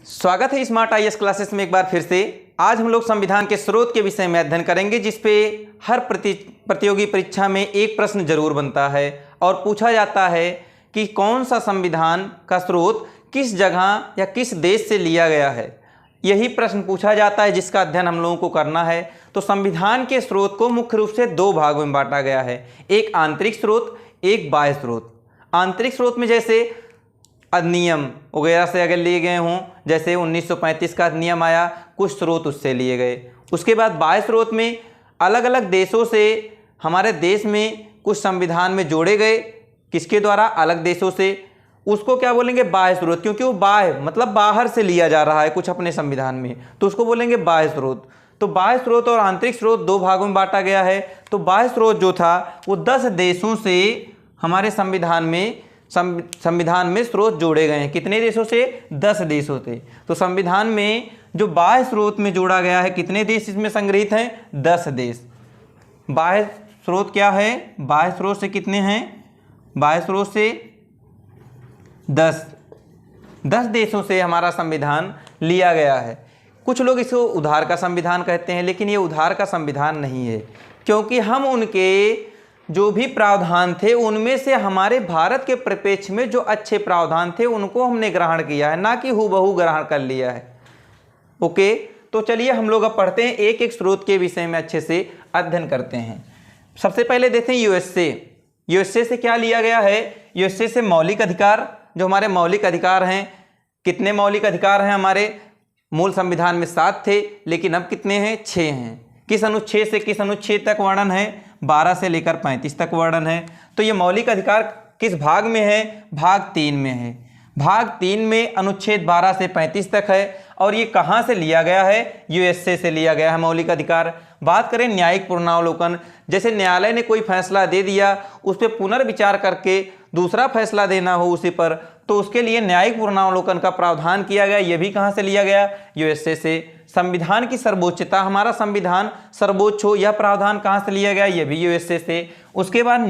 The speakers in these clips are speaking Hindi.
स्वागत है स्मार्ट आईएएस क्लासेस में एक बार फिर से। आज हम लोग संविधान के स्रोत के विषय में अध्ययन करेंगे, जिसपे हर प्रतियोगी परीक्षा में एक प्रश्न जरूर बनता है और पूछा जाता है कि कौन सा संविधान का स्रोत किस जगह या किस देश से लिया गया है। यही प्रश्न पूछा जाता है जिसका अध्ययन हम लोगों को करना है। तो संविधान के स्रोत को मुख्य रूप से दो भागों में बांटा गया है, एक आंतरिक स्रोत, एक बाह्य स्रोत। आंतरिक स्रोत में जैसे अधिनियम वगैरह से अगर लिए गए हों, जैसे 1935 का अधिनियम आया, कुछ स्रोत उससे लिए गए। उसके बाद बाह्य स्रोत में अलग अलग देशों से हमारे देश में कुछ संविधान में जोड़े गए, किसके द्वारा? अलग देशों से। उसको क्या बोलेंगे? बाह्य स्रोत, क्योंकि वो बाह्य मतलब बाहर से लिया जा रहा है कुछ अपने संविधान में, तो उसको बोलेंगे बाह्य स्रोत। तो बाह्य स्रोत और आंतरिक स्रोत दो भागों में बांटा गया है। तो बाह्य स्रोत जो था वो 10 देशों से हमारे संविधान में स्रोत जोड़े गए हैं। कितने देशों से? 10 देशों से। तो संविधान में जो बाह्य स्रोत में जोड़ा गया है, कितने देश इसमें संग्रहित हैं? 10 देश। बाह्य स्रोत क्या है? बाह्य स्रोत से कितने हैं? बाह्य स्रोत से 10 देशों से हमारा संविधान लिया गया है। कुछ लोग इसको उधार का संविधान कहते हैं, लेकिन ये उधार का संविधान नहीं है, क्योंकि हम उनके जो भी प्रावधान थे उनमें से हमारे भारत के परिप्रेक्ष्य में जो अच्छे प्रावधान थे उनको हमने ग्रहण किया है, ना कि हूबहू ग्रहण कर लिया है। ओके, तो चलिए हम लोग अब पढ़ते हैं, एक एक स्रोत के विषय में अच्छे से अध्ययन करते हैं। सबसे पहले देखते हैं यूएसए से क्या लिया गया है। यूएसए से मौलिक अधिकार, जो हमारे मौलिक अधिकार हैं। कितने मौलिक अधिकार हैं? हमारे मूल संविधान में 7 थे, लेकिन अब कितने हैं? 6 हैं। किस अनुच्छेद से किस अनुच्छेद तक वर्णन है? 12 से लेकर 35 तक वर्णन है। तो ये मौलिक अधिकार किस भाग में है? भाग 3 में है। भाग 3 में अनुच्छेद 12 से 35 तक है। और ये कहाँ से लिया गया है? यूएसए से लिया गया है मौलिक अधिकार। बात करें न्यायिक पुनरावलोकन, जैसे न्यायालय ने कोई फैसला दे दिया, उस पर पुनर्विचार करके दूसरा फैसला देना हो उसी पर, तो उसके लिए न्यायिक पुनरावलोकन का प्रावधान किया गया। यह भी कहाँ से लिया गया? यूएसए से। संविधान की सर्वोच्चता, हमारा संविधान सर्वोच्च हो, यह प्रावधान कहाँ से लिया गया? यह भी यूएसए से। उसके बाद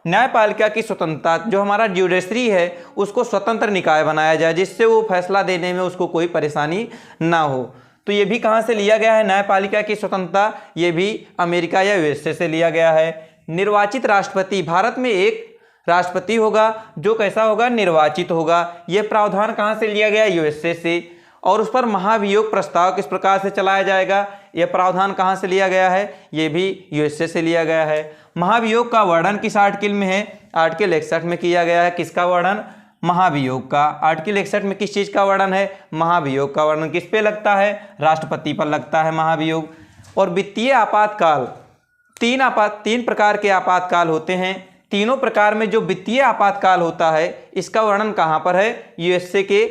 न्यायपालिका की स्वतंत्रता, जो हमारा ज्यूडिशरी है उसको स्वतंत्र निकाय बनाया जाए, जिससे वो फैसला देने में उसको कोई परेशानी ना हो। तो ये भी कहाँ से लिया गया है? न्यायपालिका की स्वतंत्रता, ये भी अमेरिका या यूएसए से लिया गया है। निर्वाचित राष्ट्रपति, भारत में एक राष्ट्रपति होगा जो कैसा होगा? निर्वाचित होगा। यह प्रावधान कहाँ से लिया गया? यूएसए से। और उस पर महाभियोग प्रस्ताव किस प्रकार से चलाया जाएगा? यह प्रावधान कहाँ से लिया गया है? यह भी यूएसए से लिया गया है। महाभियोग का वर्णन किस आर्टिकल में है? आर्टिकल 61 में किया गया है। किसका वर्णन? महाभियोग का। आर्टिकल 61 में किस चीज़ का वर्णन है? महाभियोग का वर्णन। किस पे लगता है? राष्ट्रपति पर लगता है महाभियोग। और वित्तीय आपातकाल, 3 प्रकार के आपातकाल होते हैं। तीनों प्रकार में जो वित्तीय आपातकाल होता है, इसका वर्णन कहाँ पर है? यूएसए के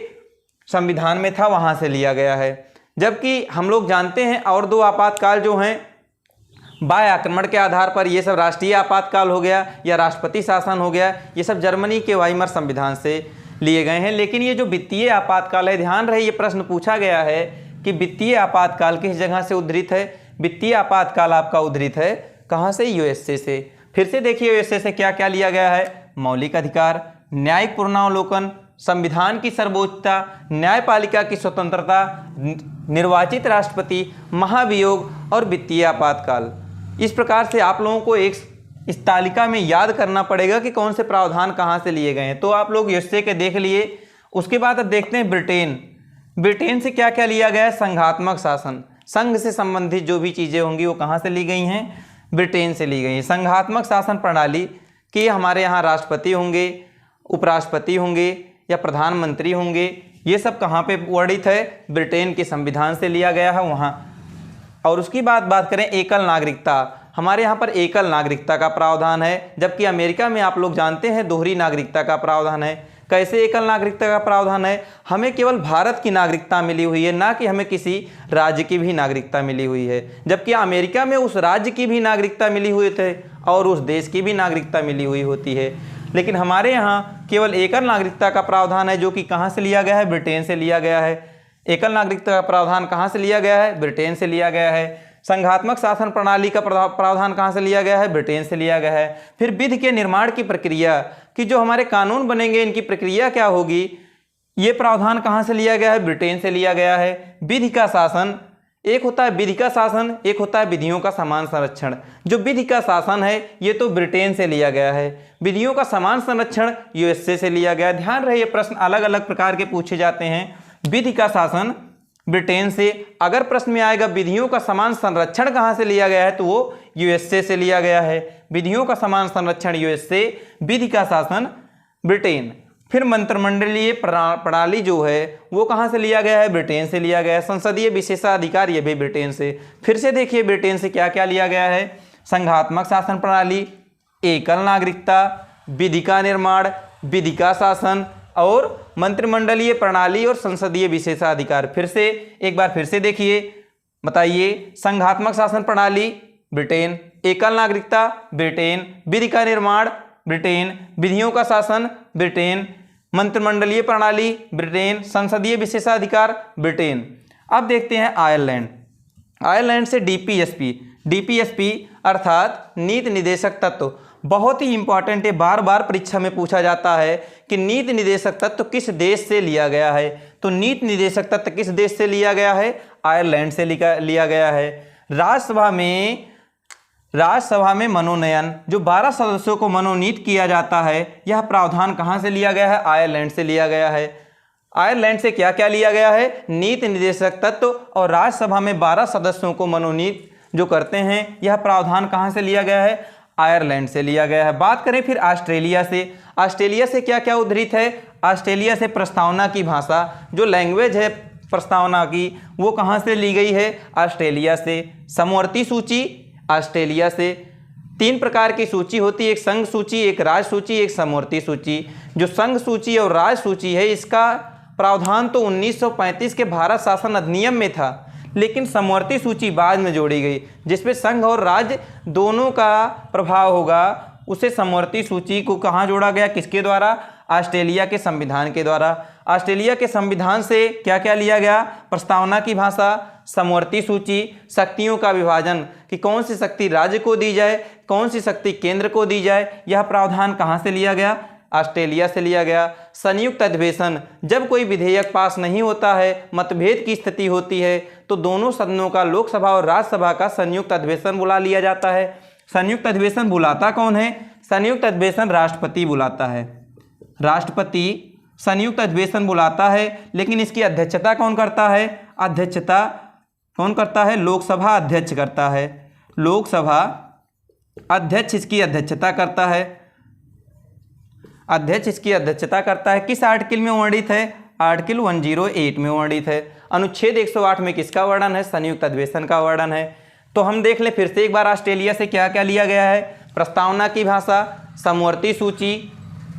संविधान में था, वहाँ से लिया गया है। जबकि हम लोग जानते हैं और 2 आपातकाल जो हैं बाह्य आक्रमण के आधार पर, ये सब राष्ट्रीय आपातकाल हो गया या राष्ट्रपति शासन हो गया, ये सब जर्मनी के वाइमर संविधान से लिए गए हैं। लेकिन ये जो वित्तीय आपातकाल है, ध्यान रहे ये प्रश्न पूछा गया है कि वित्तीय आपातकाल किस जगह से उद्धृत है? वित्तीय आपातकाल आपका उद्धृत है कहाँ से? यूएसए से। फिर से देखिए यूएसए से क्या क्या लिया गया है? मौलिक अधिकार, न्यायिक पुनरावलोकन, संविधान की सर्वोच्चता, न्यायपालिका की स्वतंत्रता, निर्वाचित राष्ट्रपति, महाभियोग और वित्तीय आपातकाल। इस प्रकार से आप लोगों को इस तालिका में याद करना पड़ेगा कि कौन से प्रावधान कहाँ से लिए गए हैं। तो आप लोग यूएसए के देख लिए। उसके बाद अब देखते हैं ब्रिटेन से क्या क्या लिया गया है? संघात्मक शासन, संघ से संबंधित जो भी चीज़ें होंगी वो कहाँ से ली गई हैं? ब्रिटेन से ली गई हैं। संघात्मक शासन प्रणाली कि हमारे यहाँ राष्ट्रपति होंगे, उपराष्ट्रपति होंगे या प्रधानमंत्री होंगे, ये सब कहाँ पे वर्णित है? ब्रिटेन के संविधान से लिया गया है वहाँ। और उसकी बात करें एकल नागरिकता, हमारे यहाँ पर एकल नागरिकता का प्रावधान है, जबकि अमेरिका में आप लोग जानते हैं दोहरी नागरिकता का प्रावधान है। कैसे एकल नागरिकता का प्रावधान है? हमें केवल भारत की नागरिकता मिली हुई है, ना कि हमें किसी राज्य की भी नागरिकता मिली हुई है। जबकि अमेरिका में उस राज्य की भी नागरिकता मिली हुई है और उस देश की भी नागरिकता मिली हुई होती है। लेकिन हमारे यहाँ केवल एकल नागरिकता का प्रावधान है, जो कि कहाँ से लिया गया है? ब्रिटेन से लिया गया है। एकल नागरिकता का प्रावधान कहाँ से लिया गया है? ब्रिटेन से लिया गया है। संघात्मक शासन प्रणाली का प्रावधान कहाँ से लिया गया है? ब्रिटेन से लिया गया है। फिर विधि के निर्माण की प्रक्रिया कि जो हमारे कानून बनेंगे इनकी प्रक्रिया क्या होगी, ये प्रावधान कहाँ से लिया गया है? ब्रिटेन से लिया गया है। विधि का शासन, एक होता है विधि का शासन, एक होता है विधियों का समान संरक्षण। जो विधि का शासन है ये तो ब्रिटेन से लिया गया है, विधियों का समान संरक्षण यूएसए से लिया गया है। ध्यान रहे ये प्रश्न अलग अलग प्रकार के पूछे जाते हैं। विधि का शासन ब्रिटेन से, अगर प्रश्न में आएगा विधियों का समान संरक्षण कहाँ से लिया गया है तो वो यूएसए से लिया गया है। विधियों का समान संरक्षण यूएसए, विधि का शासन ब्रिटेन। फिर मंत्रिमंडलीय प्रणाली जो है वो कहाँ से लिया गया है? ब्रिटेन से लिया गया है। संसदीय विशेषाधिकार ये भी ब्रिटेन से। फिर से देखिए ब्रिटेन से क्या क्या लिया गया है? संघात्मक शासन प्रणाली, एकल नागरिकता, विधि का निर्माण, विधि का शासन और मंत्रिमंडलीय प्रणाली और संसदीय विशेषाधिकार। फिर से एक बार फिर से देखिए, बताइए। संघात्मक शासन प्रणाली ब्रिटेन, एकल नागरिकता ब्रिटेन, विधि का निर्माण ब्रिटेन, विधियों का शासन ब्रिटेन, मंत्रिमंडलीय प्रणाली ब्रिटेन, संसदीय विशेषाधिकार ब्रिटेन। अब देखते हैं आयरलैंड। आयरलैंड से डीपीएसपी, डीपीएसपी अर्थात नीति निदेशक तत्व, बहुत ही इंपॉर्टेंट है, बार बार परीक्षा में पूछा जाता है कि नीति निदेशक तत्व किस देश से लिया गया है। तो नीति निदेशक तत्व किस देश से लिया गया है? आयरलैंड से लिया गया है। राज्यसभा में मनोनयन, जो 12 सदस्यों को मनोनीत किया जाता है, यह प्रावधान कहाँ से लिया गया है? आयरलैंड से लिया गया है। आयरलैंड से क्या क्या लिया गया है? नीति निदेशक तत्व और राज्यसभा में 12 सदस्यों को मनोनीत जो करते हैं, यह प्रावधान कहाँ से लिया गया है? आयरलैंड से लिया गया है। बात करें फिर ऑस्ट्रेलिया से। ऑस्ट्रेलिया से क्या क्या उद्धृत है? ऑस्ट्रेलिया से प्रस्तावना की भाषा, जो लैंग्वेज है प्रस्तावना की, वो कहाँ से ली गई है? ऑस्ट्रेलिया से। समवर्ती सूची ऑस्ट्रेलिया से। 3 प्रकार की सूची होती है, एक संघ सूची, एक राज्य सूची, एक समवर्ती सूची। जो संघ सूची और राज्य सूची है, इसका प्रावधान तो 1935 के भारत शासन अधिनियम में था, लेकिन समवर्ती सूची बाद में जोड़ी गई, जिसमें संघ और राज्य दोनों का प्रभाव होगा। उसे समवर्ती सूची को कहाँ जोड़ा गया? किसके द्वारा? ऑस्ट्रेलिया के संविधान के द्वारा। ऑस्ट्रेलिया के संविधान से क्या क्या लिया गया? प्रस्तावना की भाषा, समवर्ती सूची, शक्तियों का विभाजन कि कौन सी शक्ति राज्य को दी जाए, कौन सी शक्ति केंद्र को दी जाए, यह प्रावधान कहाँ से लिया गया? ऑस्ट्रेलिया से लिया गया। संयुक्त अधिवेशन, जब कोई विधेयक पास नहीं होता है, मतभेद की स्थिति होती है, तो दोनों सदनों का, लोकसभा और राज्यसभा का संयुक्त अधिवेशन बुला लिया जाता है। संयुक्त अधिवेशन बुलाता कौन है? संयुक्त अधिवेशन राष्ट्रपति बुलाता है। राष्ट्रपति संयुक्त अधिवेशन बुलाता है, लेकिन इसकी अध्यक्षता कौन करता है? अध्यक्षता कौन करता है? लोकसभा अध्यक्ष करता है। लोकसभा अध्यक्ष इसकी अध्यक्षता करता है। अध्यक्ष इसकी अध्यक्षता करता है। किस आर्टिकल में वर्णित है? आर्टिकल 108 में वर्णित है। अनुच्छेद 108 में किसका वर्णन है? संयुक्त अधिवेशन का वर्णन है। तो हम देख लें फिर से एक बार ऑस्ट्रेलिया से क्या क्या लिया गया है? प्रस्तावना की भाषा, समवर्ती सूची,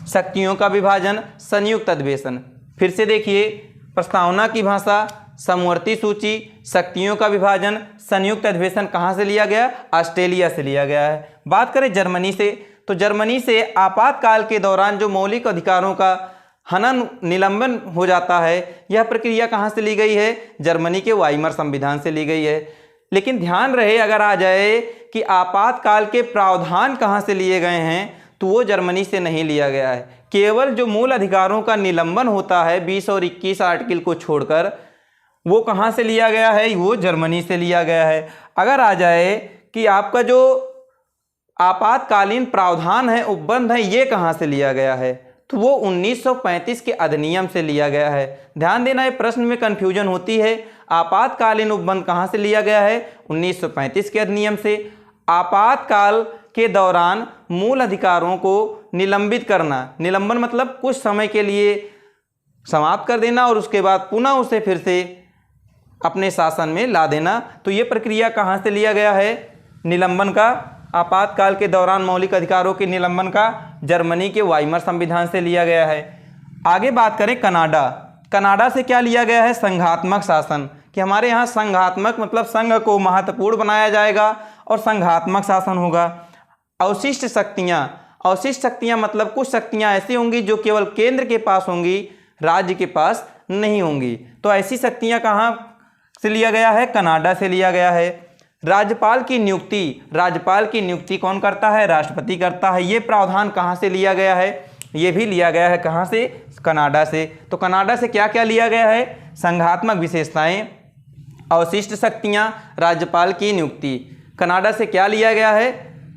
शक्तियों का विभाजन, संयुक्त अधिवेशन। फिर से देखिए, प्रस्तावना की भाषा, समवर्ती सूची, शक्तियों का विभाजन, संयुक्त अधिवेशन कहाँ से लिया गया? ऑस्ट्रेलिया से लिया गया है। बात करें जर्मनी से, तो जर्मनी से आपातकाल के दौरान जो मौलिक अधिकारों का हनन, निलंबन हो जाता है, यह प्रक्रिया कहाँ से ली गई है? जर्मनी के वाइमर संविधान से ली गई है। लेकिन ध्यान रहे, अगर आ जाए कि आपातकाल के प्रावधान कहाँ से लिए गए हैं, तो वो जर्मनी से नहीं लिया गया है। केवल जो मूल अधिकारों का निलंबन होता है 20 और 21 आर्टिकल को छोड़कर, वो कहाँ से लिया गया है? वो जर्मनी से लिया गया है। अगर आ जाए कि आपका जो आपातकालीन प्रावधान है, उपबंध है, ये कहाँ से लिया गया है, तो वो 1935 के अधिनियम से लिया गया है। ध्यान देना, ये प्रश्न में कन्फ्यूजन होती है। आपातकालीन उपबंध कहाँ से लिया गया है? 1935 के अधिनियम से। आपातकाल के दौरान मूल अधिकारों को निलंबित करना, निलंबन मतलब कुछ समय के लिए समाप्त कर देना और उसके बाद पुनः उसे फिर से अपने शासन में ला देना। तो ये प्रक्रिया कहाँ से लिया गया है? निलंबन का, आपातकाल के दौरान मौलिक अधिकारों के निलंबन का जर्मनी के वाइमर संविधान से लिया गया है। आगे बात करें कनाडा। कनाडा से क्या लिया गया है? संघात्मक शासन, कि हमारे यहाँ संघात्मक मतलब संघ को महत्वपूर्ण बनाया जाएगा और संघात्मक शासन होगा। अवशिष्ट शक्तियाँ, अवशिष्ट शक्तियाँ मतलब कुछ शक्तियाँ ऐसी होंगी जो केवल केंद्र के पास होंगी, राज्य के पास नहीं होंगी। तो ऐसी शक्तियाँ कहाँ से लिया गया है? कनाडा से लिया गया है। राज्यपाल की नियुक्ति, राज्यपाल की नियुक्ति कौन करता है? राष्ट्रपति करता है। ये प्रावधान कहाँ से लिया गया है? ये भी लिया गया है कहाँ से? कनाडा से। तो कनाडा से क्या क्या लिया गया है? संघात्मक विशेषताएं, अवशिष्ट शक्तियां, राज्यपाल की नियुक्ति। कनाडा से क्या लिया गया है?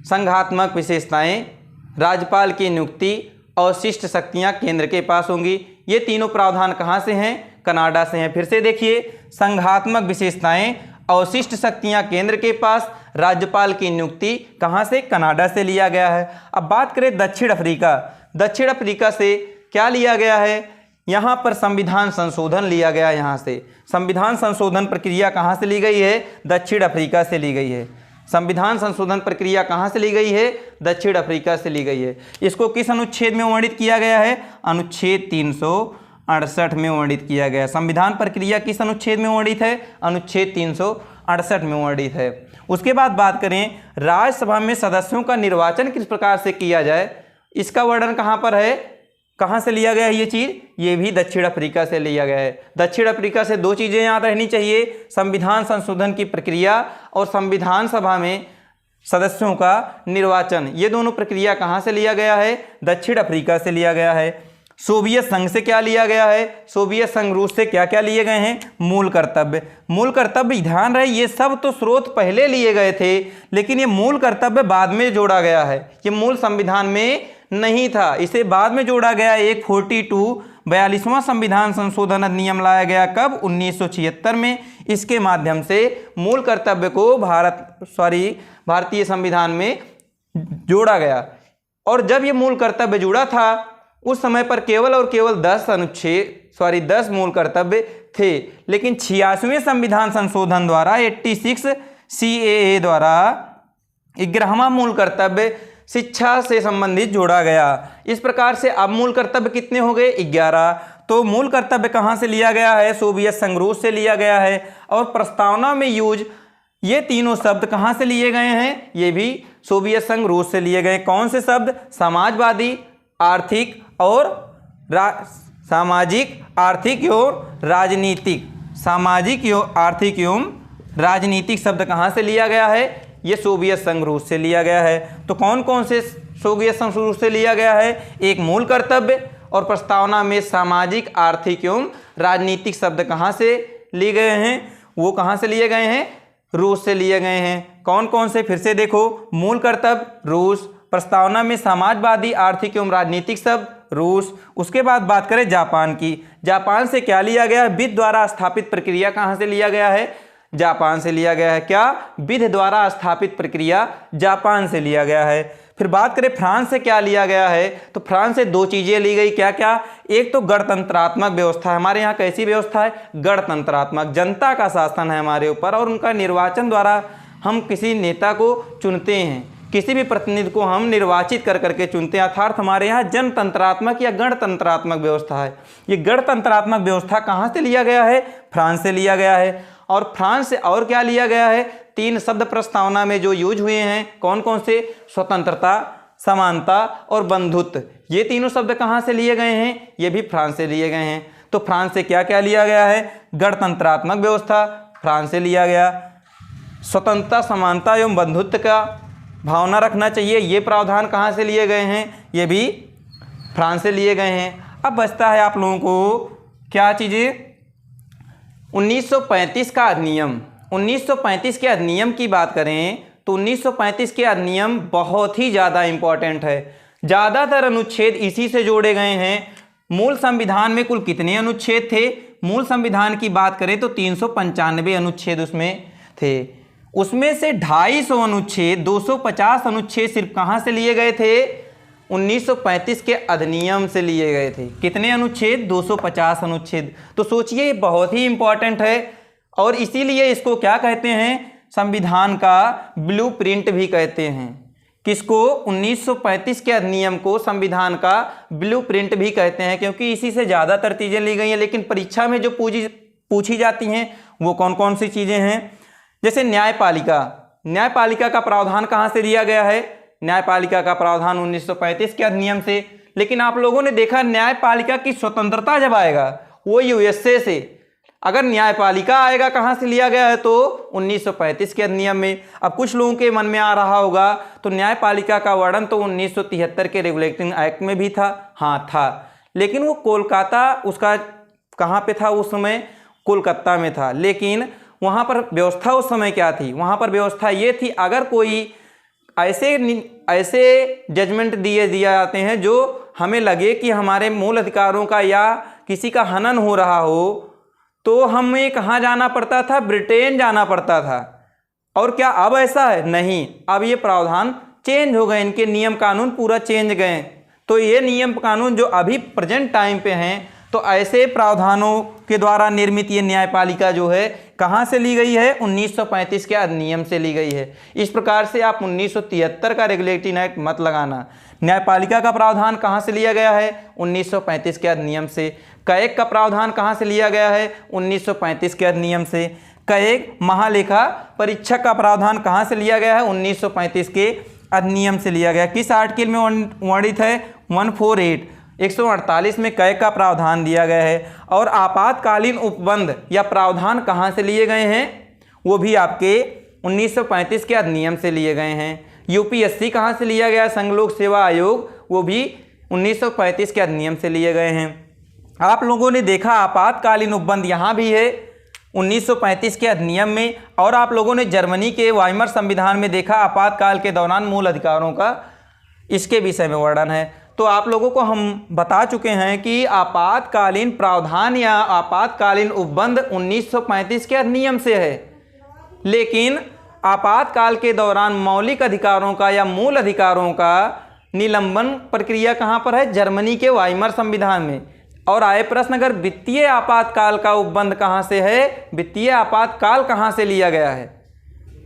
संघात्मक विशेषताएं, राज्यपाल की नियुक्ति, अवशिष्ट शक्तियां केंद्र के पास होंगी। ये तीनों प्रावधान कहाँ से हैं? कनाडा से हैं। फिर से देखिए, संघात्मक विशेषताएं, अवशिष्ट शक्तियां केंद्र के पास, राज्यपाल की नियुक्ति कहाँ से? कनाडा से लिया गया है। अब बात करें दक्षिण अफ्रीका। दक्षिण अफ्रीका से क्या लिया गया है? यहाँ पर संविधान संशोधन लिया गया। यहाँ से संविधान संशोधन प्रक्रिया कहाँ से ली गई है? दक्षिण अफ्रीका से ली गई है। संविधान संशोधन प्रक्रिया कहाँ से ली गई है? दक्षिण अफ्रीका से ली गई है। इसको किस अनुच्छेद में वर्णित किया गया है? अनुच्छेद 368 में वर्णित किया गया। संविधान प्रक्रिया किस अनुच्छेद में वर्णित है? अनुच्छेद 368 में वर्णित है। उसके बाद बात करें राज्यसभा में सदस्यों का निर्वाचन किस प्रकार से किया जाए, इसका वर्णन कहाँ पर है? कहाँ से लिया गया है ये चीज़? ये भी दक्षिण अफ्रीका से लिया गया है। दक्षिण अफ्रीका से दो चीज़ें याद रहनी चाहिए, संविधान संशोधन की प्रक्रिया और संविधान सभा में सदस्यों का निर्वाचन। ये दोनों प्रक्रिया कहाँ से लिया गया है? दक्षिण अफ्रीका से लिया गया है। सोवियत संघ से क्या लिया गया है? सोवियत संघ रूस से क्या क्या लिए गए हैं? मूल कर्तव्य। मूल कर्तव्य ध्यान रहे, ये सब तो स्रोत पहले लिए गए थे, लेकिन ये मूल कर्तव्य बाद में जोड़ा गया है। ये मूल संविधान में नहीं था, इसे बाद में जोड़ा गया। 42वां संविधान संशोधन अधिनियम लाया गया। कब? 1976 में। इसके माध्यम से मूल कर्तव्य को भारतीय संविधान में जोड़ा गया। और जब ये मूल कर्तव्य जुड़ा था उस समय पर केवल और केवल 10 मूल कर्तव्य थे, लेकिन 86वें संविधान संशोधन द्वारा 86 CAA द्वारा 11वां मूल कर्तव्य शिक्षा से संबंधित जोड़ा गया। इस प्रकार से अब मूल कर्तव्य कितने हो गए? 11। तो मूल कर्तव्य कहाँ से लिया गया है? सोवियत संघ रूस से लिया गया है। और प्रस्तावना में यूज, ये तीनों शब्द कहाँ से लिए गए हैं? ये भी सोवियत संघ रूस से लिए गए। कौन से शब्द? समाजवादी, आर्थिक और सामाजिक, आर्थिक एवं राजनीतिक। सामाजिक एवं आर्थिक एवं राजनीतिक शब्द कहाँ से लिया गया है? ये सोवियत संघ रूस से लिया गया है। तो कौन कौन से सोवियत संघ रूस से लिया गया है? एक मूल कर्तव्य, और प्रस्तावना में सामाजिक, आर्थिक एवं राजनीतिक शब्द कहाँ से लिए गए हैं? वो कहाँ से लिए गए हैं? रूस से लिए गए हैं। कौन कौन से? फिर से देखो, मूल कर्तव्य रूस, प्रस्तावना में समाजवादी, आर्थिक एवं राजनीतिक शब्द रूस। उसके बाद बात करें जापान की। जापान से क्या लिया गया? विधि द्वारा स्थापित प्रक्रिया कहाँ से लिया गया है? जापान से लिया गया है। क्या? विधि द्वारा स्थापित प्रक्रिया जापान से लिया गया है। फिर बात करें फ्रांस से क्या लिया गया है, तो फ्रांस से दो चीजें ली गई। क्या क्या? एक तो गणतंत्रात्मक व्यवस्था। हमारे यहाँ कैसी व्यवस्था है? गणतंत्रात्मक। जनता का शासन है हमारे ऊपर, और उनका निर्वाचन द्वारा हम किसी नेता को चुनते हैं, किसी भी प्रतिनिधि को हम निर्वाचित कर करके चुनते हैं। अर्थात हमारे यहाँ जनतंत्रात्मक या गणतंत्रात्मक व्यवस्था है। ये गणतंत्रात्मक व्यवस्था कहाँ से लिया गया है? फ्रांस से लिया गया है। और फ्रांस से और क्या लिया गया है? 3 शब्द प्रस्तावना में जो यूज हुए हैं, कौन कौन से? स्वतंत्रता, समानता और बंधुत्व। ये तीनों शब्द कहाँ से लिए गए हैं? ये भी फ्रांस से लिए गए हैं। तो फ्रांस से क्या क्या लिया गया है? गणतंत्रात्मक व्यवस्था फ्रांस से लिया गया। स्वतंत्रता, समानता एवं बंधुत्व का भावना रखना चाहिए, ये प्रावधान कहाँ से लिए गए हैं? ये भी फ्रांस से लिए गए हैं। अब बचता है आप लोगों को क्या चीज़ें? 1935 का अधिनियम। 1935 के अधिनियम की बात करें तो 1935 के अधिनियम बहुत ही ज़्यादा इम्पॉर्टेंट है। ज़्यादातर अनुच्छेद इसी से जोड़े गए हैं। मूल संविधान में कुल कितने अनुच्छेद थे? मूल संविधान की बात करें तो 395 अनुच्छेद उसमें थे। उसमें से 250 अनुच्छेद, 250 अनुच्छेद सिर्फ कहाँ से लिए गए थे? 1935 के अधिनियम से लिए गए थे। कितने अनुच्छेद? 250 अनुच्छेद। तो सोचिए, ये बहुत ही इंपॉर्टेंट है, और इसीलिए इसको क्या कहते हैं? संविधान का ब्लूप्रिंट भी कहते हैं। किसको? 1935 के अधिनियम को संविधान का ब्लूप्रिंट भी कहते हैं, क्योंकि इसी से ज़्यादातर चीज़ें ली गई हैं। लेकिन परीक्षा में जो पूछी जाती हैं वो कौन कौन सी चीज़ें हैं? जैसे न्यायपालिका। न्यायपालिका का प्रावधान कहाँ से लिया गया है? न्यायपालिका का प्रावधान 1935 के अधिनियम से। लेकिन आप लोगों ने देखा, न्यायपालिका की स्वतंत्रता जब आएगा वो यूएसए से। अगर न्यायपालिका आएगा कहाँ से लिया गया है? तो 1935 के अधिनियम में। अब कुछ लोगों के मन में आ रहा होगा, तो न्यायपालिका का वर्णन तो 1973 के रेगुलेटिंग एक्ट में भी था। हाँ था, लेकिन वो कोलकाता उसका कहाँ पे था उस समय, कोलकाता में था। लेकिन वहाँ पर व्यवस्था उस समय क्या थी, वहाँ पर व्यवस्था ये थी अगर कोई ऐसे जजमेंट दिए जाते हैं जो हमें लगे कि हमारे मूल अधिकारों का या किसी का हनन हो रहा हो, तो हमें कहाँ जाना पड़ता था, ब्रिटेन जाना पड़ता था। और क्या अब ऐसा है? नहीं, अब ये प्रावधान चेंज हो गए, इनके नियम कानून पूरा चेंज गए। तो ये नियम कानून जो अभी प्रेजेंट टाइम पे हैं, तो ऐसे प्रावधानों के द्वारा निर्मित ये न्यायपालिका जो है कहाँ से ली गई है, 1935 के अधिनियम से ली गई है। इस प्रकार से आप 1973 का रेगुलेटिंग एक्ट मत लगाना। न्यायपालिका का प्रावधान कहाँ से लिया गया है, 1935 के अधिनियम से। कैग का प्रावधान कहाँ से लिया गया है, 1935 के अधिनियम से। कैग महालेखा परीक्षक का प्रावधान कहाँ से लिया गया है, 1935 के अधिनियम से लिया गया। किस आर्टिकल में वर्णित है, 148 148 में कैग का प्रावधान दिया गया है। और आपातकालीन उपबंध या प्रावधान कहाँ से लिए गए हैं, वो भी आपके 1935 के अधिनियम से लिए गए हैं। यूपीएससी कहाँ से लिया गया, संघ लोक सेवा आयोग, वो भी 1935 के अधिनियम से लिए गए हैं। आप लोगों ने देखा आपातकालीन उपबंध यहाँ भी है 1935 के अधिनियम में, और आप लोगों ने जर्मनी के वाइमर संविधान में देखा आपातकाल के दौरान मूल अधिकारों का इसके विषय में वर्णन है। तो आप लोगों को हम बता चुके हैं कि आपातकालीन प्रावधान या आपातकालीन उपबंध 1935 के अधिनियम से है, लेकिन आपातकाल के दौरान मौलिक अधिकारों का या मूल अधिकारों का निलंबन प्रक्रिया कहाँ पर है, जर्मनी के वाइमर संविधान में। और आए प्रश्न, अगर वित्तीय आपातकाल का उपबंध कहाँ से है, वित्तीय आपातकाल कहाँ से लिया गया है,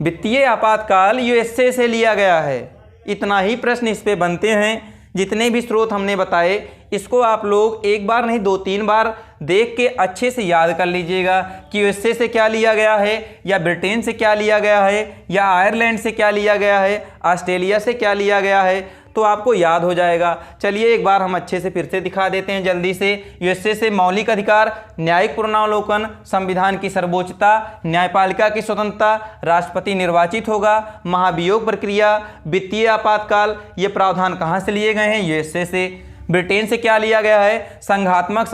वित्तीय आपातकाल यूएसए से लिया गया है। इतना ही प्रश्न इस पे बनते हैं। जितने भी स्रोत हमने बताए इसको आप लोग एक बार नहीं 2-3 बार देख के अच्छे से याद कर लीजिएगा कि यूएसए से क्या लिया गया है, या ब्रिटेन से क्या लिया गया है, या आयरलैंड से क्या लिया गया है, ऑस्ट्रेलिया से क्या लिया गया है, तो आपको याद हो जाएगा। चलिए एक बार हम अच्छे से फिर से दिखा देते हैं जल्दी से। यूएसए से मौलिक अधिकार, न्यायिक पुनरावलोकन, संविधान की सर्वोच्चता, न्यायपालिका की स्वतंत्रता, राष्ट्रपति निर्वाचित होगा, महाभियोग प्रक्रिया, वित्तीय आपातकाल, ये प्रावधान कहाँ से लिए गए हैं, यूएसए से। ब्रिटेन से क्या लिया गया है, संघात्मक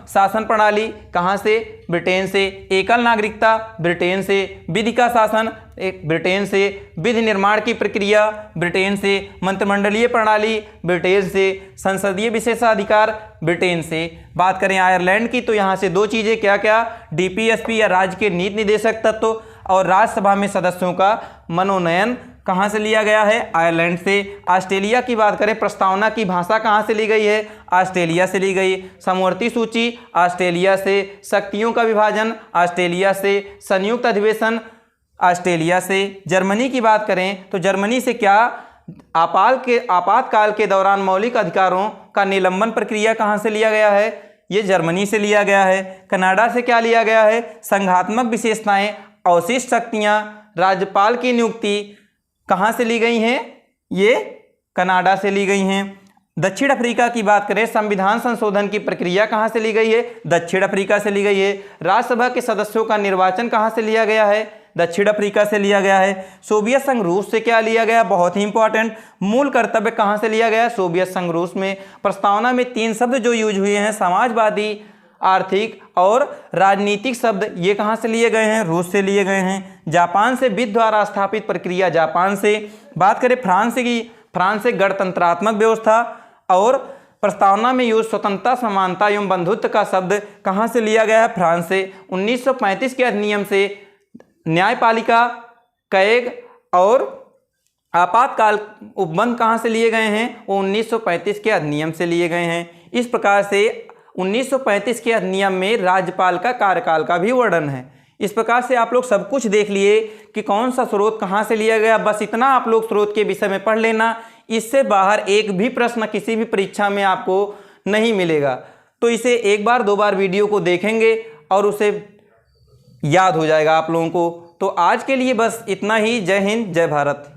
शासन प्रणाली, कहाँ से, ब्रिटेन से। एकल नागरिकता, ब्रिटेन से। विधि का शासन, ब्रिटेन से। विधि निर्माण की प्रक्रिया, ब्रिटेन से। मंत्रिमंडलीय प्रणाली, ब्रिटेन से। संसदीय विशेषाधिकार, ब्रिटेन से। बात करें आयरलैंड की, तो यहाँ से 2 चीज़ें क्या क्या, डीपीएसपी या राज्य के नीति निदेशक तत्व, और राज्यसभा में सदस्यों का मनोनयन कहाँ से लिया गया है, आयरलैंड से। ऑस्ट्रेलिया की बात करें, प्रस्तावना की भाषा कहाँ से ली गई है, ऑस्ट्रेलिया से ली गई। समवर्ती सूची, ऑस्ट्रेलिया से। शक्तियों का विभाजन, ऑस्ट्रेलिया से। संयुक्त अधिवेशन, ऑस्ट्रेलिया से। जर्मनी की बात करें तो जर्मनी से क्या, आपातकाल के दौरान मौलिक अधिकारों का निलंबन प्रक्रिया कहाँ से लिया गया है, ये जर्मनी से लिया गया है। कनाडा से क्या लिया गया है, संघात्मक विशेषताएं, अवशिष्ट शक्तियाँ, राज्यपाल की नियुक्ति कहाँ से ली गई हैं, ये कनाडा से ली गई हैं। दक्षिण अफ्रीका की बात करें, संविधान संशोधन की प्रक्रिया कहाँ से ली गई है, दक्षिण अफ्रीका से ली गई है। राज्यसभा के सदस्यों का निर्वाचन कहाँ से लिया गया है, दक्षिण अफ्रीका से लिया गया है। सोवियत संघ रूस से क्या लिया गया, बहुत ही इंपॉर्टेंट, मूल कर्तव्य कहाँ से लिया गया, सोवियत संघ रूस में। प्रस्तावना में 3 शब्द जो यूज हुए हैं, समाजवादी, आर्थिक और राजनीतिक शब्द, ये कहाँ से लिए गए हैं, रूस से लिए गए हैं। जापान से विधि द्वारा स्थापित प्रक्रिया, जापान से। बात करें फ्रांस की, फ्रांस से गणतंत्रात्मक व्यवस्था और प्रस्तावना में यूज स्वतंत्रता, समानता एवं बंधुत्व का शब्द कहाँ से लिया गया है, फ्रांस से। 1935 के अधिनियम से न्यायपालिका, कैग और आपातकाल उपबंध कहाँ से लिए गए हैं, वो 1935 के अधिनियम से लिए गए हैं। इस प्रकार से 1935 के अधिनियम में राज्यपाल का कार्यकाल का भी वर्णन है। इस प्रकार से आप लोग सब कुछ देख लिए कि कौन सा स्रोत कहाँ से लिया गया। बस इतना आप लोग स्रोत के विषय में पढ़ लेना, इससे बाहर एक भी प्रश्न किसी भी परीक्षा में आपको नहीं मिलेगा। तो इसे 1 बार 2 बार वीडियो को देखेंगे और उसे याद हो जाएगा आप लोगों को। तो आज के लिए बस इतना ही। जय हिंद, जय भारत।